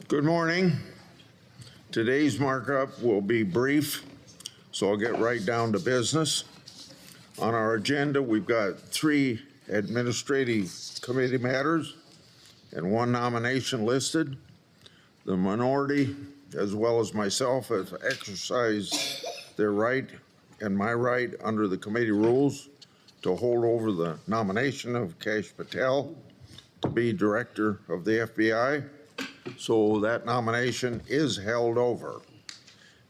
Good morning. Today's markup will be brief, so I'll get right down to business. On our agenda, we've got 3 administrative committee matters and 1 nomination listed. The minority, as well as myself, have exercised their right and my right under the committee rules to hold over the nomination of Kash Patel to be director of the FBI. So that nomination is held over.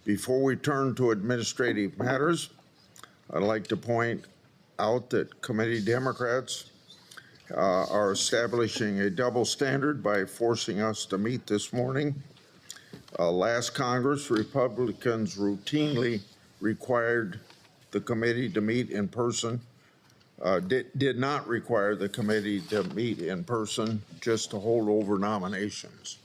Before we turn to administrative matters, I'd like to point out that committee Democrats are establishing a double standard by forcing us to meet this morning. Last Congress, Republicans routinely required the committee to meet in person, did not require the committee to meet in person just to hold over nominations.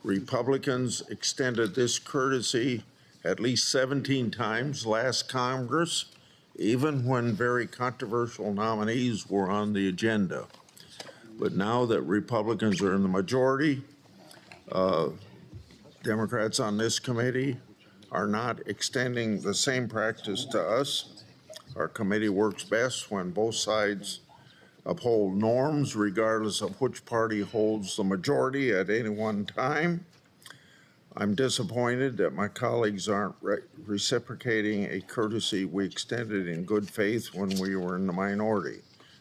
Republicans extended this courtesy at least 17 times last Congress, even when very controversial nominees were on the agenda. But now that Republicans are in the majority, Democrats on this committee are not extending the same practice to us. Our committee works best when both sides uphold norms, regardless of which party holds the majority at any one time. I'm disappointed that my colleagues aren't reciprocating a courtesy we extended in good faith when we were in the minority.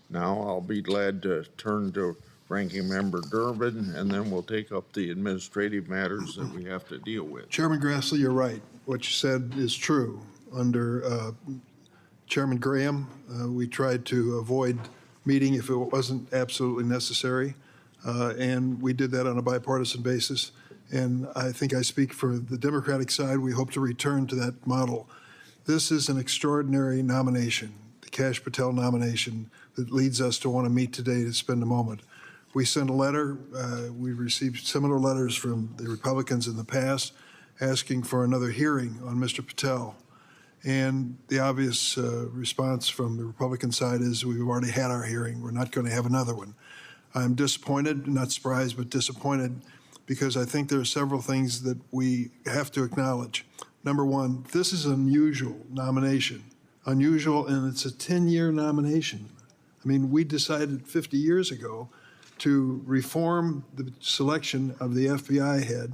Now I'll be glad to turn to Ranking Member Durbin, and then we'll take up the administrative matters that we have to deal with. Chairman Grassley, you're right. What you said is true. Under Chairman Graham, we tried to avoid meeting if it wasn't absolutely necessary, and we did that on a bipartisan basis. And I think I speak for the Democratic side. We hope to return to that model. This is an extraordinary nomination, the Kash Patel nomination, that leads us to want to meet today to spend a moment. We sent a letter. We received similar letters from the Republicans in the past asking for another hearing on Mr. Patel. And the obvious response from the Republican side is we've already had our hearing. We're not going to have another one. I'm disappointed, not surprised, but disappointed, because I think there are several things that we have to acknowledge. Number one, this is an unusual nomination. Unusual, and it's a 10-year nomination. I mean, we decided 50 years ago to reform the selection of the FBI head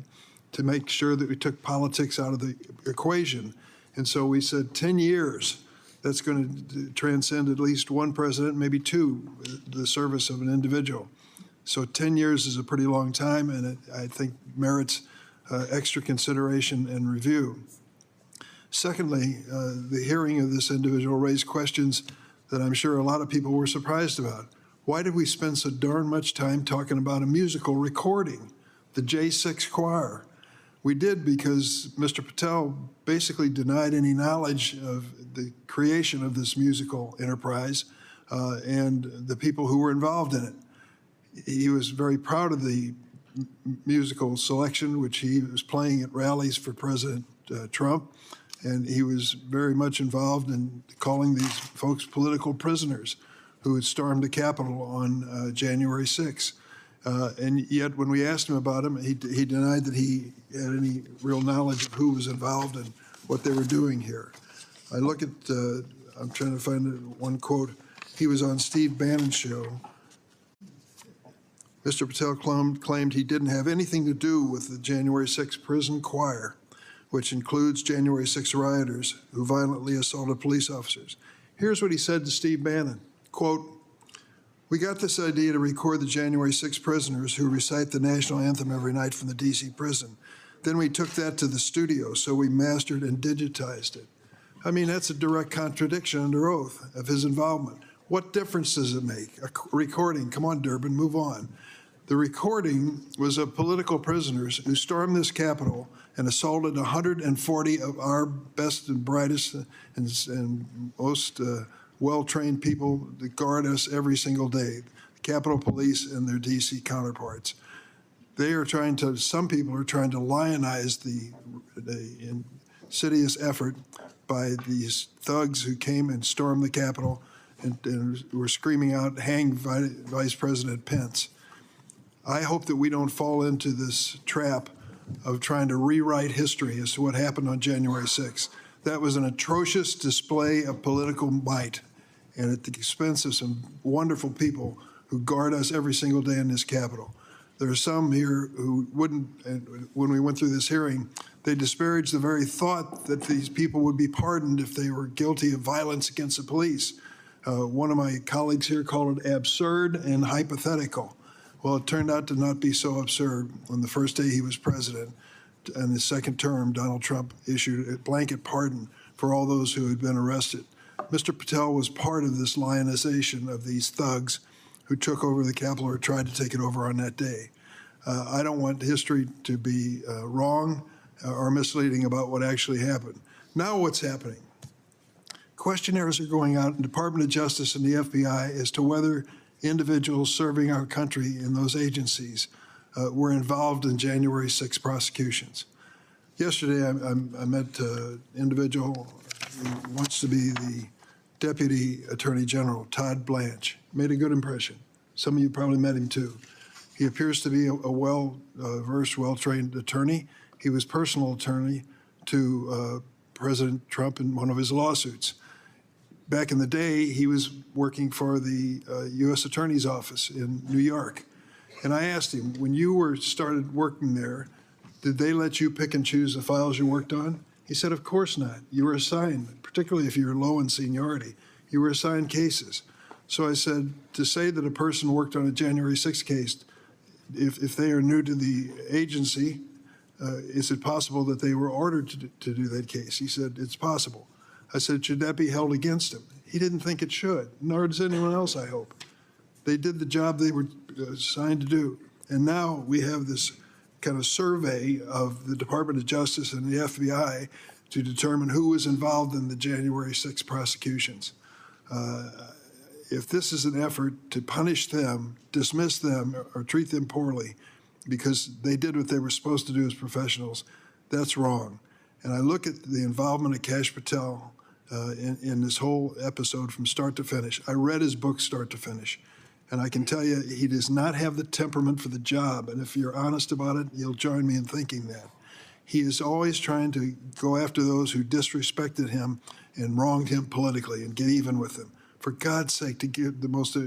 to make sure that we took politics out of the equation. And so we said 10 years, that's going to transcend at least one president, maybe 2, the service of an individual. So 10 years is a pretty long time, and it, I think, merits extra consideration and review. Secondly, the hearing of this individual raised questions that I'm sure a lot of people were surprised about. Why did we spend so darn much time talking about a musical recording, the J6 choir? We did because Mr. Patel basically denied any knowledge of the creation of this musical enterprise and the people who were involved in it. He was very proud of the musical selection, which he was playing at rallies for President Trump, and he was very much involved in calling these folks political prisoners who had stormed the Capitol on January 6th. And yet, when we asked him about him, he denied that he had any real knowledge of who was involved and what they were doing here. I look at, I'm trying to find one quote. He was on Steve Bannon's show. Mr. Patel claimed he didn't have anything to do with the January 6th prison choir, which includes January 6th rioters who violently assaulted police officers. Here's what he said to Steve Bannon, quote, "We got this idea to record the January 6th prisoners who recite the national anthem every night from the D.C. prison. Then we took that to the studio, so we mastered and digitized it." I mean, that's a direct contradiction under oath of his involvement. What difference does it make? A recording, come on, Durbin, move on. The recording was of political prisoners who stormed this Capitol and assaulted 140 of our best and brightest and most well-trained people that guard us every single day, the Capitol Police and their D.C. counterparts. They are trying to, some people are trying to lionize the insidious effort by these thugs who came and stormed the Capitol and were screaming out, "Hang Vice President Pence." I hope that we don't fall into this trap of trying to rewrite history as to what happened on January 6th. That was an atrocious display of political might, and at the expense of some wonderful people who guard us every single day in this Capitol. There are some here who wouldn't, and when we went through this hearing, they disparaged the very thought that these people would be pardoned if they were guilty of violence against the police. One of my colleagues here called it absurd and hypothetical. Well, it turned out to not be so absurd. On the first day he was president, in his second term, Donald Trump issued a blanket pardon for all those who had been arrested. Mr. Patel was part of this lionization of these thugs who took over the Capitol or tried to take it over on that day. I don't want history to be wrong or misleading about what actually happened. Now what's happening? Questionnaires are going out in the Department of Justice and the FBI as to whether individuals serving our country in those agencies were involved in January 6 prosecutions. Yesterday, I met an individual who wants to be the Deputy Attorney General, Todd Blanche. Made a good impression. Some of you probably met him too. He appears to be a well-versed, well-trained attorney. He was personal attorney to President Trump in one of his lawsuits. Back in the day, he was working for the U.S. Attorney's Office in New York. And I asked him, when you started working there, did they let you pick and choose the files you worked on? He said, of course not. You were assigned, particularly if you're low in seniority, you were assigned cases. So I said, to say that a person worked on a January 6th case, if they are new to the agency, is it possible that they were ordered to do that case? He said, it's possible. I said, should that be held against him? He didn't think it should, nor does anyone else, I hope. They did the job they were assigned to do. And now we have this kind of survey of the Department of Justice and the FBI to determine who was involved in the January 6 prosecutions. If this is an effort to punish them, dismiss them, or treat them poorly because they did what they were supposed to do as professionals, that's wrong. And I look at the involvement of Kash Patel in this whole episode from start to finish. I read his book start to finish. And I can tell you, he does not have the temperament for the job. And if you're honest about it, you'll join me in thinking that. He is always trying to go after those who disrespected him and wronged him politically and get even with them. For God's sake, to give the most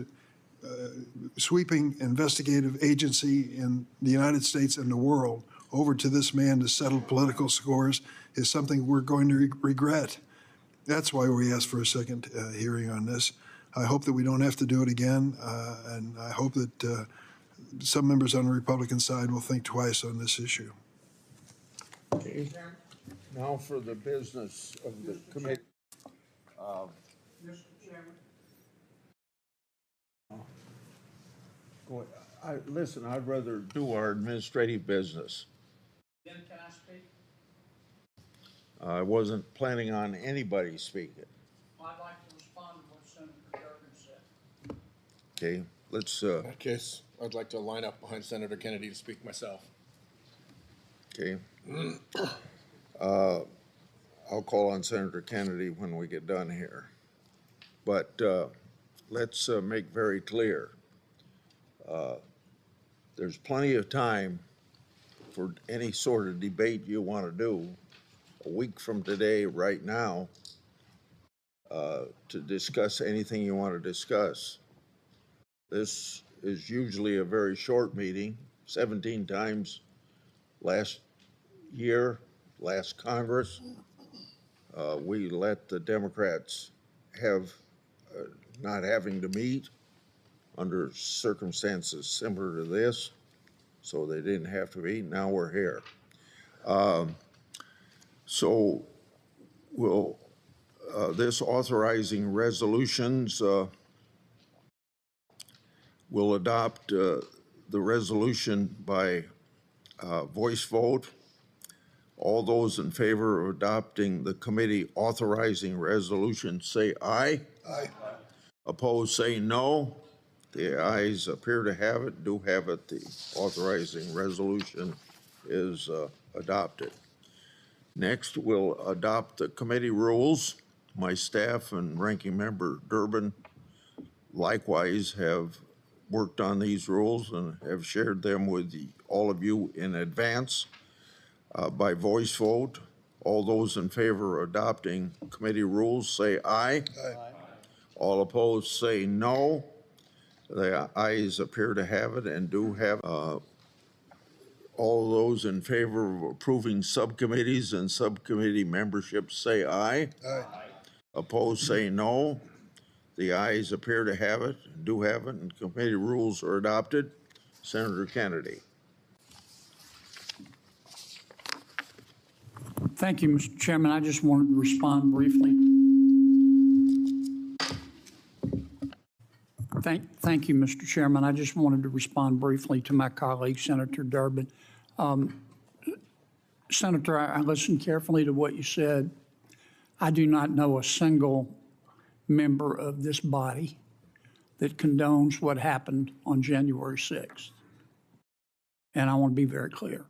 sweeping investigative agency in the United States and the world over to this man to settle political scores is something we're going to regret. That's why we asked for a second hearing on this. I hope that we don't have to do it again, and I hope that some members on the Republican side will think twice on this issue. Okay. Now for the business of the committee. Mr. Chairman. Go ahead. Listen, I'd rather do our administrative business. Then can I speak? I wasn't planning on anybody speaking. I'd like to respond to what Senator Durbin said. Okay, let's, In that case, I'd like to line up behind Senator Kennedy to speak myself. okay. I'll call on Senator Kennedy when we get done here. But let's make very clear. There's plenty of time for any sort of debate you want to do a week from today, right now, to discuss anything you want to discuss. This is usually a very short meeting, 17 times last year, last Congress. We let the Democrats have not having to meet under circumstances similar to this, so they didn't have to meet. Now we're here. So we'll, this authorizing resolutions, we'll adopt the resolution by voice vote. All those in favor of adopting the committee authorizing resolution say aye. Aye. Opposed say no. The ayes appear to have it, do have it. The authorizing resolution is adopted. Next, we'll adopt the committee rules. My staff and ranking member Durbin likewise have worked on these rules and have shared them with all of you in advance by voice vote. All those in favor of adopting committee rules say aye. Aye. All opposed say no. The ayes appear to have it and do have all those in favor of approving subcommittees and subcommittee memberships say aye. Aye. Opposed say no. The ayes appear to have it, do have it, and committee rules are adopted. Senator Kennedy. Thank you, Mr. Chairman. I just wanted to respond briefly. Thank you, Mr. Chairman. I just wanted to respond briefly to my colleague, Senator Durbin. Senator, I listened carefully to what you said. I do not know a single member of this body that condones what happened on January 6th. And I want to be very clear.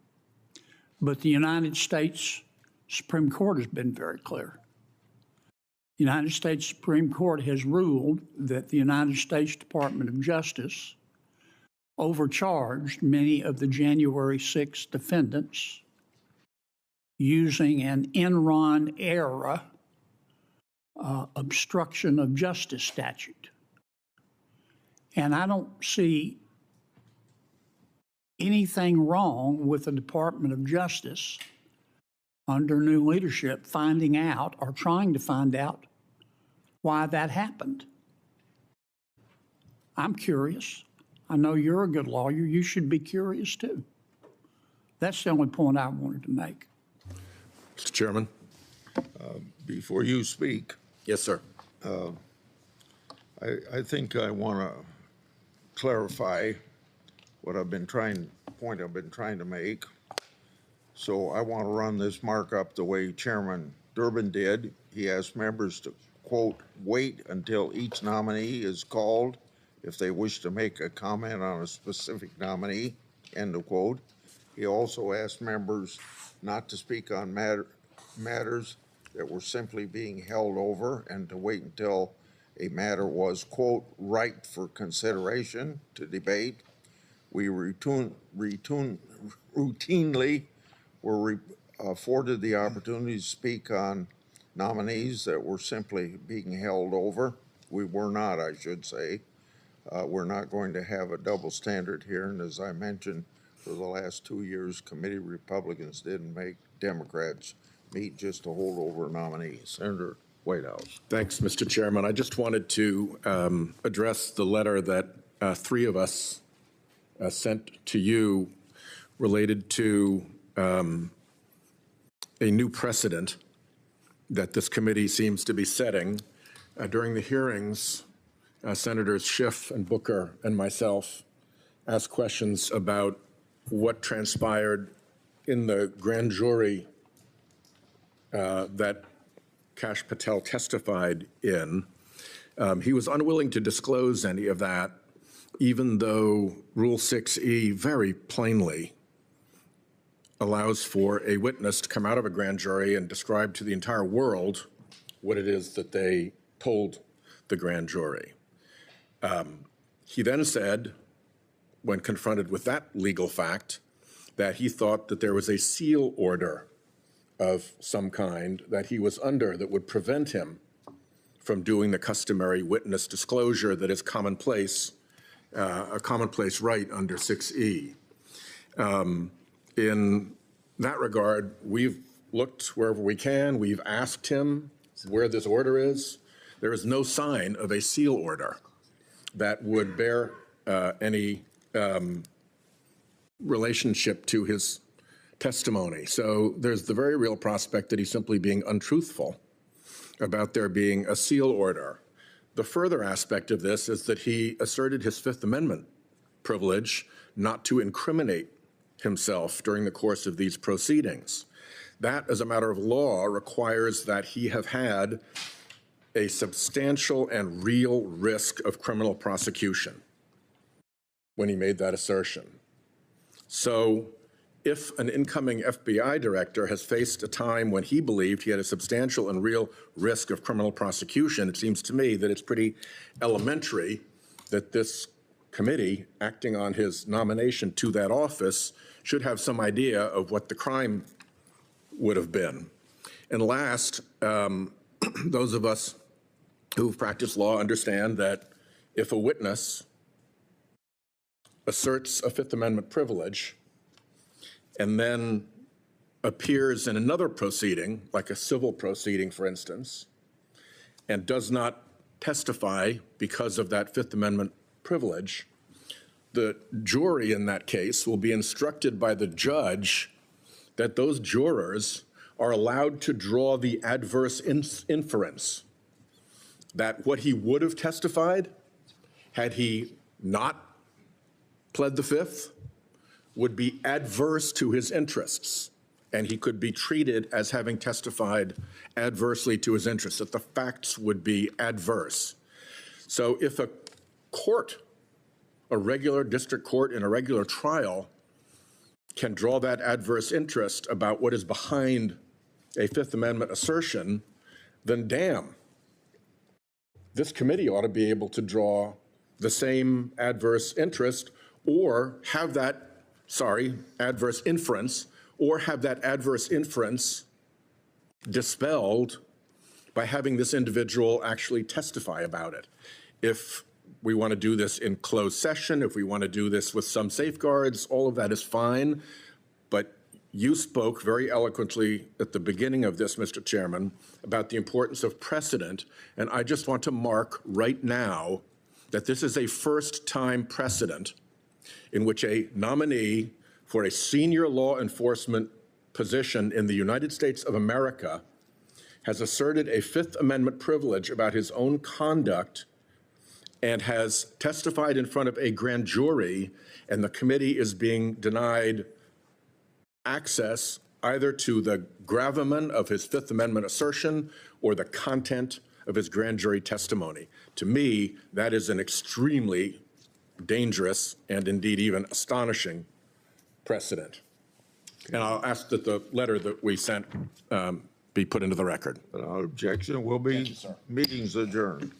But the United States Supreme Court has been very clear. The United States Supreme Court has ruled that the United States Department of Justice overcharged many of the January 6th defendants using an Enron era obstruction of justice statute. And I don't see anything wrong with the Department of Justice under new leadership finding out or trying to find out why that happened. I'm curious. I know you're a good lawyer. You should be curious too. That's the only point I wanted to make. Mr. Chairman. Before you speak, Yes, sir. I think I want to clarify what I've been trying to make. So I want to run this markup the way Chairman Durbin did. He asked members to, quote, wait until each nominee is called if they wish to make a comment on a specific nominee, end of quote. He also asked members not to speak on matters that were simply being held over and to wait until a matter was, quote, ripe for consideration to debate. We routinely were afforded the opportunity to speak on nominees that were simply being held over. We were not, I should say. We're not going to have a double standard here. And as I mentioned, for the last 2 years, committee Republicans didn't make Democrats meet just to hold over nominees. Senator Whitehouse. Thanks, Mr. Chairman. I just wanted to address the letter that three of us sent to you related to a new precedent that this committee seems to be setting. During the hearings, Senators Schiff and Booker and myself asked questions about what transpired in the grand jury that Kash Patel testified in. He was unwilling to disclose any of that, even though Rule 6E very plainly allows for a witness to come out of a grand jury and describe to the entire world what it is that they told the grand jury. He then said, when confronted with that legal fact, that he thought that there was a seal order of some kind that he was under that would prevent him from doing the customary witness disclosure that is commonplace, a commonplace right under 6E. In that regard, we've looked wherever we can. We've asked him where this order is. There is no sign of a seal order that would bear any relationship to his testimony. So there's the very real prospect that he's simply being untruthful about there being a seal order. The further aspect of this is that he asserted his Fifth Amendment privilege not to incriminate himself during the course of these proceedings. That, as a matter of law, requires that he have had a substantial and real risk of criminal prosecution when he made that assertion. So if an incoming FBI director has faced a time when he believed he had a substantial and real risk of criminal prosecution, it seems to me that it's pretty elementary that this committee, acting on his nomination to that office, should have some idea of what the crime would have been. And last, those of us who've practiced law understand that if a witness asserts a Fifth Amendment privilege and then appears in another proceeding, like a civil proceeding, for instance, and does not testify because of that Fifth Amendment privilege, the jury in that case will be instructed by the judge that those jurors are allowed to draw the adverse inference that what he would have testified had he not pled the Fifth would be adverse to his interests, and he could be treated as having testified adversely to his interests, that the facts would be adverse. So if a court, a regular district court in a regular trial, can draw that adverse interest about what is behind a Fifth Amendment assertion, then damn, this committee ought to be able to draw the same adverse interest or have that, adverse inference, or have that adverse inference dispelled by having this individual actually testify about it. If we want to do this in closed session, if we want to do this with some safeguards, all of that is fine. But you spoke very eloquently at the beginning of this, Mr. Chairman, about the importance of precedent. And I just want to mark right now that this is a first-time precedent in which a nominee for a senior law enforcement position in the United States of America has asserted a Fifth Amendment privilege about his own conduct and has testified in front of a grand jury, and the committee is being denied access either to the gravamen of his Fifth Amendment assertion or the content of his grand jury testimony. To me, that is an extremely dangerous and indeed even astonishing precedent. And I'll ask that the letter that we sent be put into the record. Without objection, will be meetings adjourned.